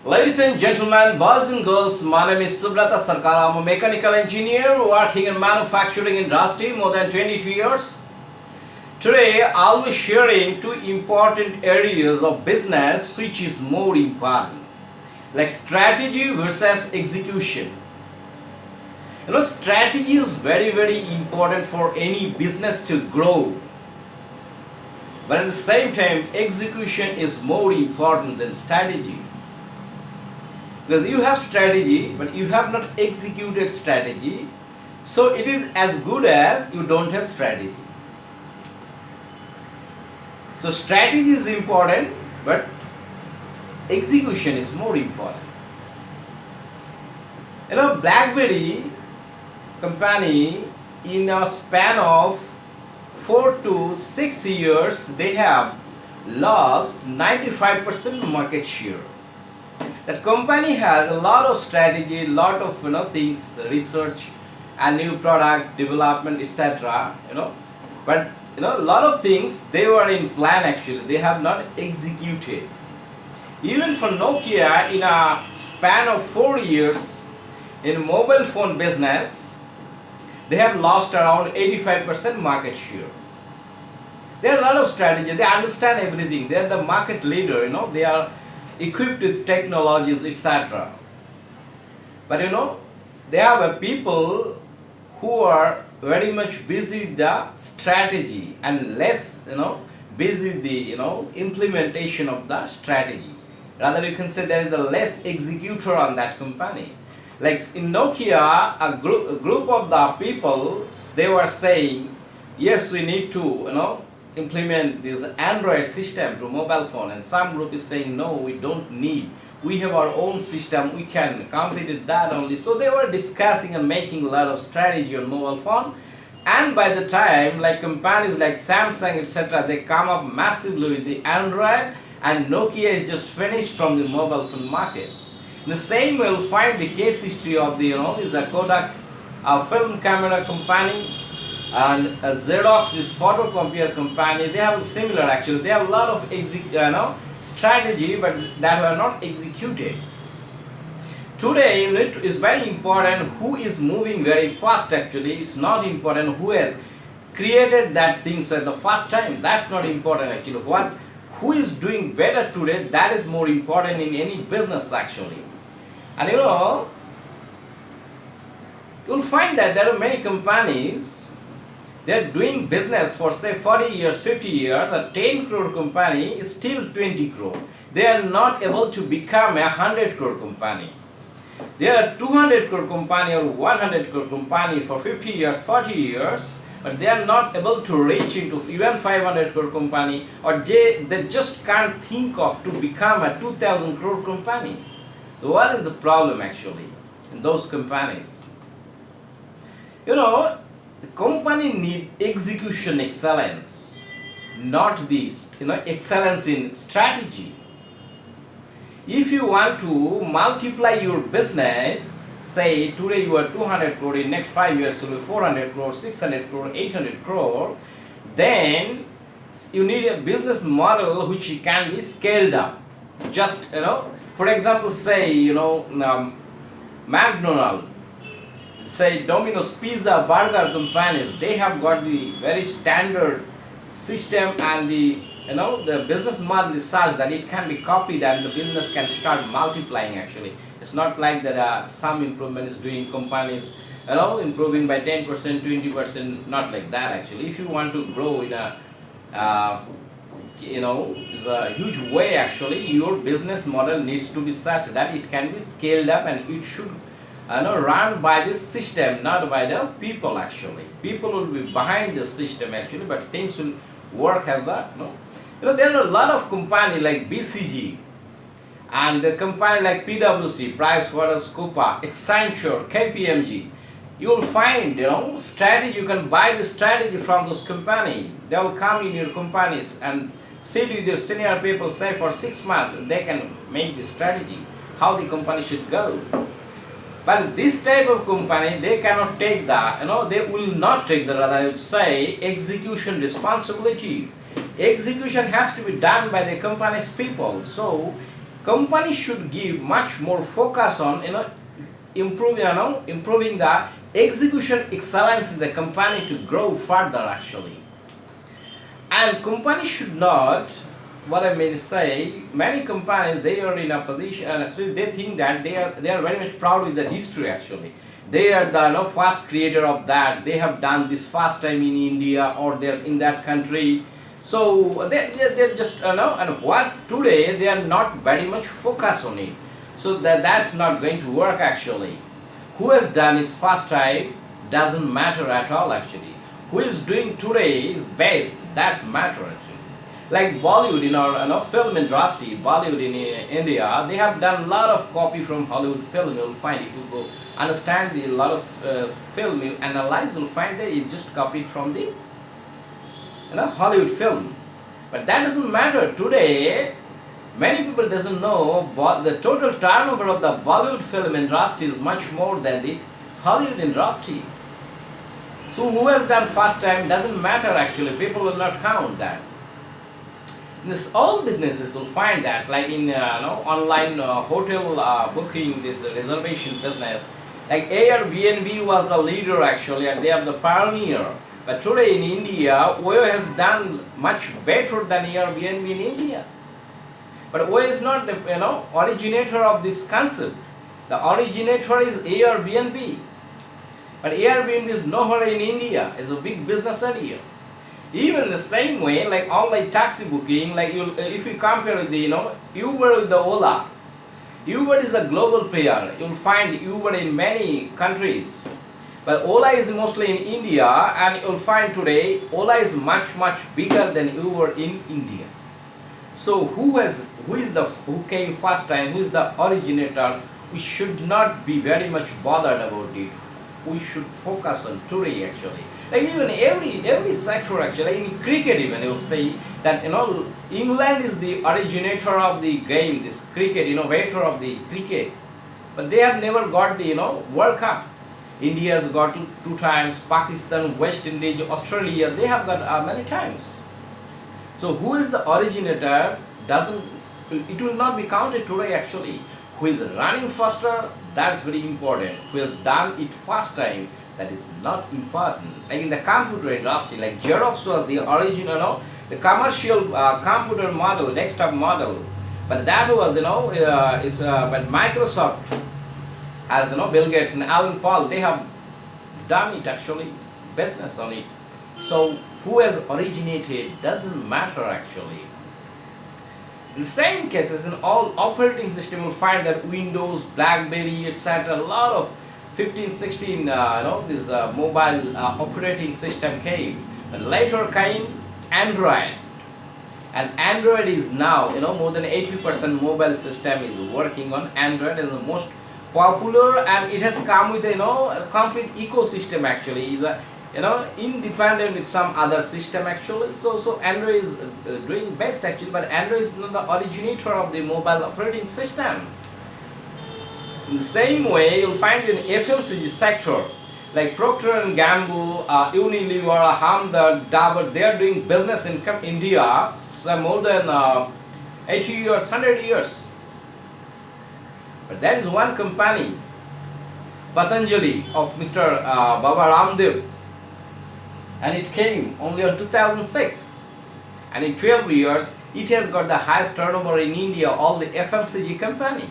Ladies and gentlemen, boys and girls, my name is Subrata Sarkar. I'm a mechanical engineer working in manufacturing industry more than 22 years. Today, I'll be sharing two important areas of business which is more important, like strategy versus execution. Strategy is very important for any business to grow. But at the same time, execution is more important than strategy. Because you have strategy but you have not executed strategy, so it is as good as you don't have strategy. So strategy is important but execution is more important. BlackBerry company, in a span of 4 to 6 years, they have lost 95% market share. That company has a lot of strategy, lot of things, research and new product development, etc. But a lot of things they were in plan, actually they have not executed. Even for Nokia, in a span of 4 years in mobile phone business, they have lost around 85% market share. There are a lot of strategy, they understand everything, they are the market leader, they are equipped with technologies, etc. But they have people who are very much busy with the strategy and less busy with the implementation of the strategy. Rather, you can say there is a less executor on that company. Like in Nokia, a group of the people, they were saying, yes, we need to implement this Android system to mobile phone, and some group is saying no, we don't need, we have our own system, we can compete with that only. So they were discussing and making a lot of strategy on mobile phone, and by the time like companies like Samsung, etc., they come up massively with the Android, and Nokia is just finished from the mobile phone market. In the same way, we'll find the case history of the this Kodak film camera company, and Xerox, this photocopier company. They have similar, actually they have a lot of strategy but that were not executed. Today it is very important who is moving very fast. Actually it's not important who has created that things at the first time. That's not important. Actually who is doing better today, that is more important in any business actually. And you'll find that there are many companies, they're doing business for say 40 years, 50 years. A 10 crore company is still 20 crore. They are not able to become a 100 crore company. They are 200 crore company or 100 crore company for 50 years, 40 years, but they are not able to reach into even 500 crore company, or they just can't think of to become a 2000 crore company. So what is the problem actually in those companies? The company need execution excellence, not this excellence in strategy. If you want to multiply your business, say today you are 200 crore, in next 5 years you will be 400 crore, 600 crore, 800 crore, then you need a business model which can be scaled up. Just for example, say McDonald's, say Domino's Pizza, burger companies, they have got the very standard system, and the business model is such that it can be copied and the business can start multiplying. Actually it's not like that some improvement is doing companies improving by 10%, 20%, not like that. Actually if you want to grow in a is a huge way, actually your business model needs to be such that it can be scaled up, and it should run by this system, not by the people. Actually people will be behind the system actually, but things will work as a there are a lot of company like BCG, and the company like PwC, PricewaterhouseCoopers, Accenture, KPMG. You will find strategy, you can buy the strategy from those company. They will come in your companies and sit with your senior people, say for 6 months, they can make the strategy how the company should go. But this type of company, they cannot take the, they will not take the, rather I would say, execution responsibility. Execution has to be done by the company's people. So companies should give much more focus on improving the execution excellence in the company to grow further actually. And companies should not, what I mean to say, many companies they are in a position and actually they think that they are very much proud with their history actually. They are the first creator of that. They have done this first time in India or they're in that country. So they're just and what today they are not very much focused on it. So that's not going to work actually. Who has done his first time doesn't matter at all actually. Who is doing today is best, that's matter actually. Like Bollywood in our film industry, Bollywood in India, they have done a lot of copy from Hollywood film. You'll find if you go understand the lot of film, you analyze, you'll find that it's just copied from the Hollywood film. But that doesn't matter today. Many people doesn't know but the total turnover of the Bollywood film industry is much more than the Hollywood industry. So who has done first time doesn't matter actually. People will not count that. In this all businesses will find that like in online hotel booking, this reservation business, like Airbnb was the leader actually and they are the pioneer. But today in India, Oyo has done much better than Airbnb in India. But Oyo is not the originator of this concept. The originator is Airbnb. But Airbnb is nowhere in India. It's a big business area. Even the same way, like online taxi booking, like if you compare with the Uber with the Ola, Uber is a global player. You'll find Uber in many countries. But Ola is mostly in India, and you'll find today Ola is much bigger than Uber in India. So who came first time? Who is the originator? We should not be very much bothered about it. We should focus on today actually. Like even every sector actually, in cricket even you'll say that England is the originator of the game, this cricket, innovator of the cricket. But they have never got the World Cup. India has got two times, Pakistan, West Indies, Australia, they have got many times. So who is the originator it will not be counted today actually. Who is running faster, that's very important. Who has done it first time, that is not important. Like in the computer industry, like Xerox was the original, the commercial computer model, desktop model. But that was, but Microsoft, as Bill Gates and Alan Paul, they have done it actually, business on it. So who has originated doesn't matter actually. In the same cases, in all operating system, you'll find that Windows, BlackBerry, etc. A lot of 15, 16, this mobile operating system came. But later came Android. And Android is now, more than 80% mobile system is working on Android as the most popular, and it has come with a complete ecosystem actually. Is a independent with some other system actually. So Android is doing best actually, but Android is not the originator of the mobile operating system. In the same way, you'll find in FMCG sector, like Procter and Gamble, Unilever, Hamdard, Dabur, they are doing business in India for more than 80 years, 100 years. But that is one company, Patanjali of Mr. Baba Ramdev, and it came only on 2006. And in 12 years, it has got the highest turnover in India, all the FMCG company.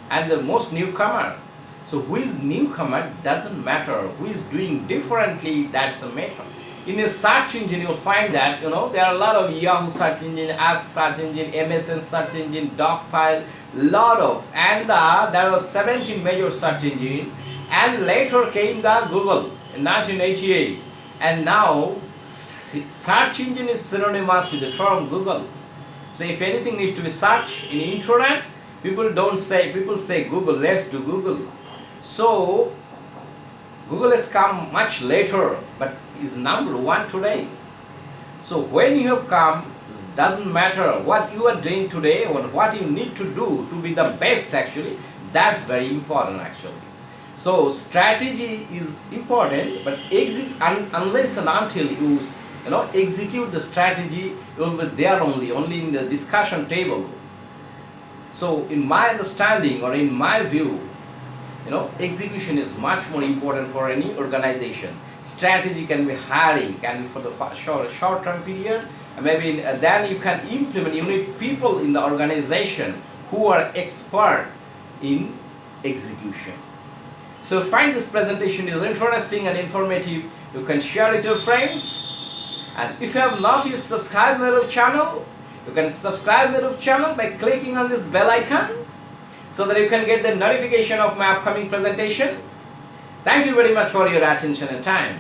And the most newcomer. So who is newcomer doesn't matter. Who is doing differently, that's the matter. In a search engine, you'll find that, there are a lot of Yahoo search engine, Ask search engine, MSN search engine, Dogpile, lot of. And there were 17 major search engine. And later came the Google in 1988. And now, search engine is synonymous with the term Google. So if anything needs to be searched in internet, people say Google, let's do Google. So Google has come much later, but is number one today. So when you have come, it doesn't matter what you are doing today or what you need to do to be the best actually, that's very important actually. So strategy is important, but unless and until you execute the strategy, you will be there only in the discussion table. So in my understanding or in my view, execution is much more important for any organization. Strategy can be hiring, can be for the short term period, and maybe then you can implement. You need people in the organization who are expert in execution. So find this presentation is interesting and informative. You can share with your friends, and if you have not yet subscribed my YouTube channel, you can subscribe my YouTube channel by clicking on this bell icon, so that you can get the notification of my upcoming presentation. Thank you very much for your attention and time.